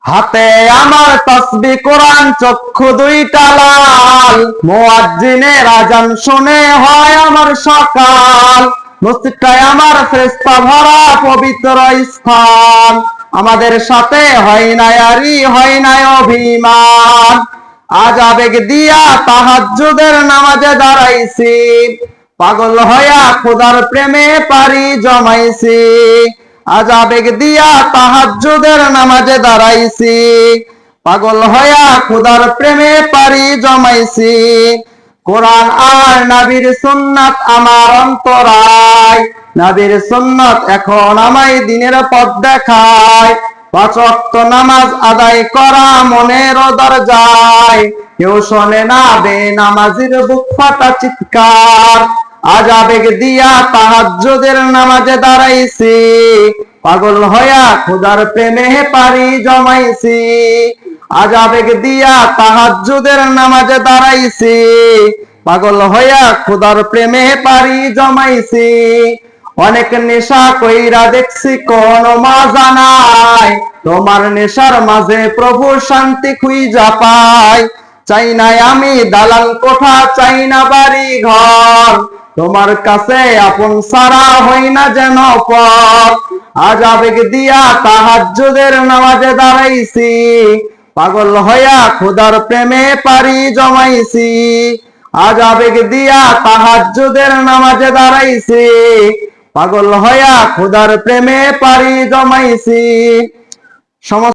হাতে আমার তাসবিহ কোরআন, চক্ষু দুইটা লাল, মুয়াজ্জিনের আযান শুনে হয় আমার সকাল। মসজিদটাই আমার ফেরেশতা ভরা পবিত্র স্থান, আমাদের সাথে হয় না আরি হয় না অভিমান। আজ আবেগ দিয়া তাহাজ্জুদের নামাজে দাঁড়াইছি, পাগল হইয়া খোদার প্রেমে পারি জমাইছি। আজ আবেগ দিয়া তাহাজ্জুদের নামাজে দাঁড়াইছি, পাগল হইয়া খোদার প্রেমে পারি জমাইছি। কোরআন আর নবীর সুন্নাত আমার অন্তরায়, নবীর সুন্নাত এখন আমায় দিনের পথ দেখায়। 5 ওয়াক্ত নামাজ আদায় করা মনের দরজায়, কেউ শোনে না বেনামাজির বুক ফাটা চিৎকার। আজ আবেগ দিয়া তাহাজ্জুদের নামাজে দাঁড়াইছি, পাগল হইয়া খোদার প্রেমে পারি জমাইছি। আজ আবেগ দিয়া তাহাজ্জুদের নামাজে দাঁড়াইছি, পাগল হইয়া খোদার প্রেমে পারি জমাইছি। অনেক নেশা কইরা দেখছি কোন মজা নাই, তোমার নেশার মাঝে প্রভু শান্তি খুঁজা পাই। চাই না আমি দালাল কোঠা, চাই না বাড়ি ঘর, তোমার কাছে আপন সারা হই না যেন পর। আজ আবেগ দিয়া তাহাজ্জুদের নামাজে দাঁড়াইছি, পাগল হইয়া খোদার প্রেমে পারি জমাইছি। আজ আবেগ দিয়া তাহাজ্জুদের নামাজে দাঁড়াইছি, পাগল হইয়া খোদার প্রেমে পারি জমাইছি।